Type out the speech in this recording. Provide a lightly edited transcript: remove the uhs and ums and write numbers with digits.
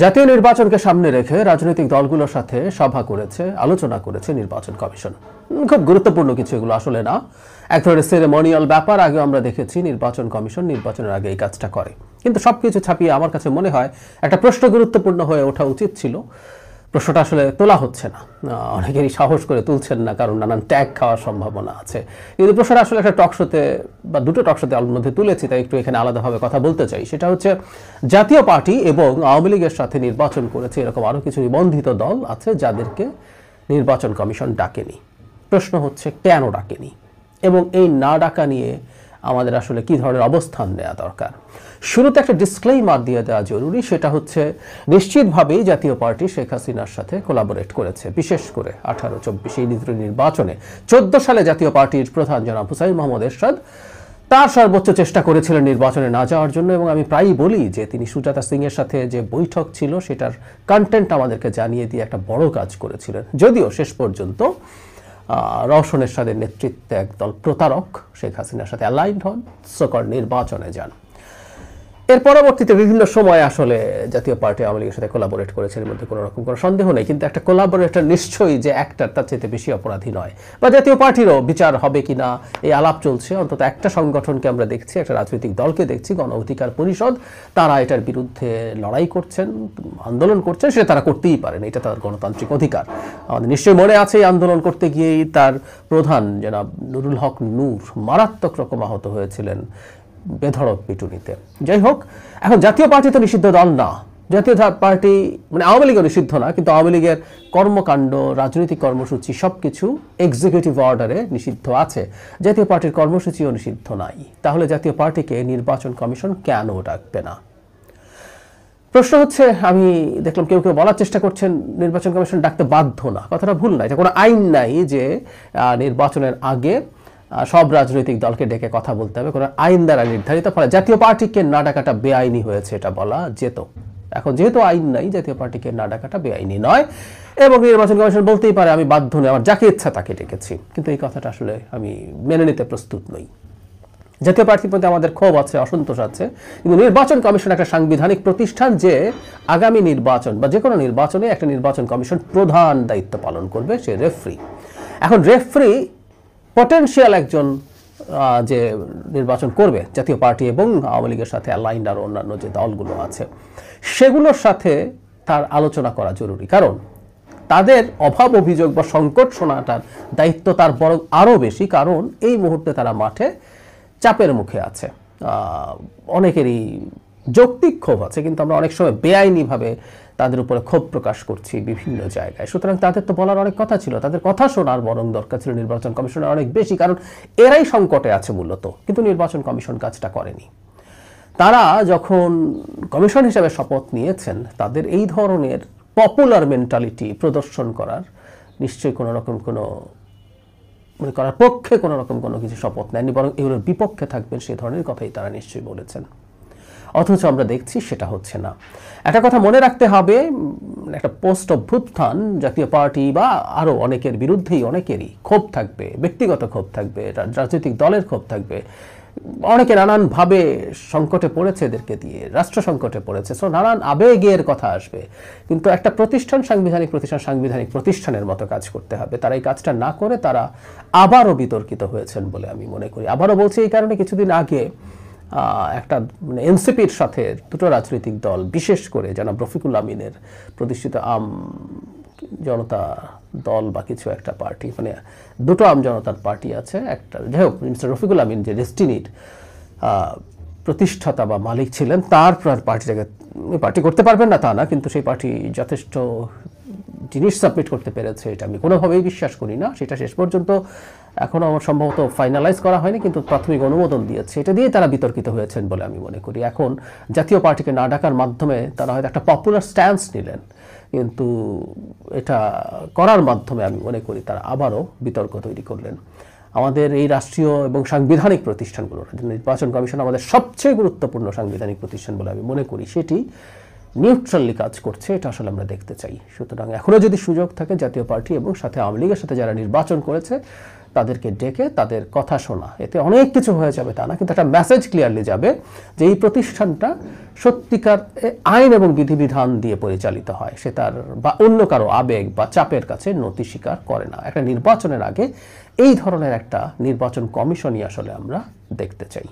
জাতীয় নির্বাচনকে সামনে রেখে রাজনৈতিক দলগুলোর সাথে সভা করেছে, আলোচনা করেছে নির্বাচন কমিশন। খুব গুরুত্বপূর্ণ কিছু এগুলো আসলে না, এক ধরনের সেরেমনিয়াল ব্যাপার। আগে আমরা দেখেছি নির্বাচন কমিশন নির্বাচনের আগে এই কাজটা করে, কিন্তু সবকিছু ছাপিয়ে আমার কাছে মনে হয় একটা প্রশ্ন গুরুত্বপূর্ণ হয়ে ওঠা উচিত ছিল। প্রশ্নটা আসলে তোলা হচ্ছে না, অনেকেরই সাহস করে তুলছেন না, কারণ নানান ট্যাগ খাওয়ার সম্ভাবনা আছে। কিন্তু প্রশ্নটা আসলে একটা টকশোতে বা দুটো টকশোতে মধ্যে তুলেছি, তাই একটু এখানে আলাদাভাবে কথা বলতে চাই। সেটা হচ্ছে জাতীয় পার্টি এবং আওয়ামী লীগের সাথে নির্বাচন করেছে এরকম আরও কিছু নিবন্ধিত দল আছে যাদেরকে নির্বাচন কমিশন ডাকেনি। প্রশ্ন হচ্ছে কেন ডাকেনি, এবং এই না ডাকা নিয়ে আমাদের আসলে কি ধরনের অবস্থান নেওয়া দরকার। শুরুতে একটা ডিসক্লেইমার দিয়ে দেওয়া জরুরি, সেটা হচ্ছে নিশ্চিতভাবেই জাতীয় পার্টি শেখ হাসিনার সাথে কোলাবোরেট করেছে, বিশেষ করে 18-24 এই নির্বাচনে। 14 সালে জাতীয় পার্টির প্রধান জনাব হুসাইন মোহাম্মদ এরশাদ তার সর্বোচ্চ চেষ্টা করেছিলেন নির্বাচনে না যাওয়ার জন্য, এবং আমি প্রায়ই বলি যে তিনি সুজাতা সিং এর সাথে যে বৈঠক ছিল সেটার কন্টেন্ট আমাদেরকে জানিয়ে দিয়ে একটা বড় কাজ করেছিলেন। যদিও শেষ পর্যন্ত রওশন এরশাদের নেতৃত্বে একদল প্রতারক শেখ হাসিনার সাথে অ্যালাইন্ড হন, সকল নির্বাচনে যান। এর পরবর্তীতে বিভিন্ন সময় আসলে জাতীয় পার্টি আওয়ামী লীগের সাথে কোলাবোরেট করেছে, এর মধ্যে কোনো রকম কোনো সন্দেহ নেই। কিন্তু একটা কোলাবোরেটর নিশ্চয়ই যে একটার তার চাইতে বেশি অপরাধী নয়, বা জাতীয় পার্টিরও বিচার হবে কিনা এই আলাপ চলছে। অন্তত একটা সংগঠনকে আমরা দেখছি, একটা রাজনৈতিক দলকে দেখছি, গণ অধিকার পরিষদ, তারা এটার বিরুদ্ধে লড়াই করছেন, আন্দোলন করছেন। সেটা তারা করতেই পারেন, এটা তার গণতান্ত্রিক অধিকার। আমাদের নিশ্চয়ই মনে আছে এই আন্দোলন করতে গিয়েই তার প্রধান জনাব নুরুল হক নূর মারাত্মক রকম আহত হয়েছিলেন বেধড়ক পিটুনিতে। যাই হোক, এখন জাতীয় পার্টি তো নিষিদ্ধ দল না। জাতীয় পার্টি মানে আওয়ামী লীগও নিষিদ্ধ না, কিন্তু আওয়ামী লীগের কর্মকাণ্ড, রাজনৈতিক কর্মসূচি সবকিছু এক্সিকিউটিভ অর্ডারে নিষিদ্ধ আছে। জাতীয় পার্টির কর্মসূচিও নিষিদ্ধ নাই। তাহলে জাতীয় পার্টিকে নির্বাচন কমিশন কেন ডাকবে না? প্রশ্ন হচ্ছে, আমি দেখলাম কেউ কেউ বলার চেষ্টা করছেন নির্বাচন কমিশন ডাকতে বাধ্য না। কথাটা ভুল না, এটা কোনো আইন নাই যে নির্বাচনের আগে সব রাজনৈতিক দলকে ডেকে কথা বলতে হবে, কোনো আইন দ্বারা নির্ধারিত। ফলে জাতীয় পার্টিকে না ডাকাটা বেআইনি হয়েছে এটা বলা যেত। এখন যেহেতু আইন নাই, জাতীয় পার্টিকে না ডাকাটা বেআইনি নয়, এবং নির্বাচন কমিশন বলতেই পারে আমি বাধ্য নই, আমার যাকে ইচ্ছা তাকে ডেকেছি। কিন্তু এই কথাটা আসলে আমি মেনে নিতে প্রস্তুত নই। জাতীয় পার্টির প্রতি আমাদের ক্ষোভ আছে, অসন্তোষ আছে, কিন্তু নির্বাচন কমিশন একটা সাংবিধানিক প্রতিষ্ঠান যে আগামী নির্বাচন বা যে কোনো নির্বাচনে একটা নির্বাচন কমিশন প্রধান দায়িত্ব পালন করবে, সে রেফারি। এখন রেফারি পটেনশিয়াল একজন যে নির্বাচন করবে জাতীয় পার্টি এবং আওয়ামী লীগের সাথে অ্যালাইন্ড আর অন্যান্য যে দলগুলো আছে সেগুলোর সাথে তার আলোচনা করা জরুরি, কারণ তাদের অভাব অভিযোগ বা সংকট শোনাটার দায়িত্ব তার বরং আরও বেশি, কারণ এই মুহূর্তে তারা মাঠে চাপের মুখে আছে। অনেকেরই যৌক্তিক ক্ষোভ আছে, কিন্তু আমরা অনেক সময় বেআইনিভাবে তাদের উপরে ক্ষোভ প্রকাশ করছি বিভিন্ন জায়গায়। সুতরাং তাদের তো বলার অনেক কথা ছিল, তাদের কথা শোনার বরং দরকার ছিল নির্বাচন কমিশনের অনেক বেশি, কারণ এরাই সংকটে আছে মূলত। কিন্তু নির্বাচন কমিশন কাজটা করেনি। তারা যখন কমিশন হিসেবে শপথ নিয়েছেন, তাদের এই ধরনের পপুলার মেন্টালিটি প্রদর্শন করার নিশ্চয়ই কোনো রকম কোনো মানে করার পক্ষে কোনো রকম কোনো কিছু শপথ নেননি, বরং এগুলোর বিপক্ষে থাকবেন সেই ধরনের কথাই তারা নিশ্চয়ই বলেছেন। অথচ আমরা দেখছি সেটা হচ্ছে না। একটা কথা মনে রাখতে হবে, একটা পোস্ট অভ্যুত্থান জাতীয় পার্টি বা আরও অনেকের বিরুদ্ধেই অনেকেরই ক্ষোভ থাকবে, ব্যক্তিগত ক্ষোভ থাকবে, রাজনৈতিক দলের ক্ষোভ থাকবে। অনেকে নানানভাবে সংকটে পড়েছে, এদেরকে দিয়ে রাষ্ট্র সংকটে পড়েছে, সো নানান আবেগের কথা আসবে। কিন্তু একটা প্রতিষ্ঠান, সাংবিধানিক প্রতিষ্ঠানের মতো কাজ করতে হবে। তারা এই কাজটা না করে তারা আবারও বিতর্কিত হয়েছেন বলে আমি মনে করি। আবারও বলছি এই কারণে, কিছুদিন আগে একটা মানে এনসিপির সাথে দুটো রাজনৈতিক দল, বিশেষ করে জনাব রফিকুল আমিনের প্রতিষ্ঠিত আম জনতা দল বা কিছু একটা পার্টি, মানে দুটো আম জনতার পার্টি আছে একটা, যাই হোক, মিস্টার রফিকুল আমিন যে ডেস্টিনির প্রতিষ্ঠাতা বা মালিক ছিলেন, তার পার্টিটাকে পার্টি করতে পারবেন না তা না, কিন্তু সেই পার্টি যথেষ্ট জিনিস সাবমিট করতে পেরেছে এটা আমি কোনোভাবেই বিশ্বাস করি না। সেটা শেষ পর্যন্ত এখনও আমার সম্ভবত ফাইনালাইজ করা হয়নি, কিন্তু প্রাথমিক অনুমোদন দিয়েছে। এটা দিয়ে তারা বিতর্কিত হয়েছেন বলে আমি মনে করি। এখন জাতীয় পার্টিকে না ডাকার মাধ্যমে তারা হয়তো একটা পপুলার স্ট্যান্স নিলেন, কিন্তু এটা করার মাধ্যমে আমি মনে করি তারা আবারও বিতর্ক তৈরি করলেন। আমাদের এই রাষ্ট্রীয় এবং সাংবিধানিক প্রতিষ্ঠানগুলোর নির্বাচন কমিশন আমাদের সবচেয়ে গুরুত্বপূর্ণ সাংবিধানিক প্রতিষ্ঠান বলে আমি মনে করি, সেটি নিউট্রালি কাজ করছে, এটা আসলে আমরা দেখতে চাই। সুতরাং এখনও যদি সুযোগ থাকে জাতীয় পার্টি এবং সাথে আওয়ামী লীগের সাথে যারা নির্বাচন করেছে তাদেরকে ডেকে তাদের কথা শোনা, এতে অনেক কিছু হয়ে যাবে তা না, কিন্তু একটা মেসেজ ক্লিয়ারলি যাবে যে এই প্রতিষ্ঠানটা সত্যিকার আইন এবং বিধিবিধান দিয়ে পরিচালিত হয়, সে তার বা অন্য কারো আবেগ বা চাপের কাছে নতি স্বীকার করে না। একটা নির্বাচনের আগে এই ধরনের একটা নির্বাচন কমিশনই আসলে আমরা দেখতে চাই।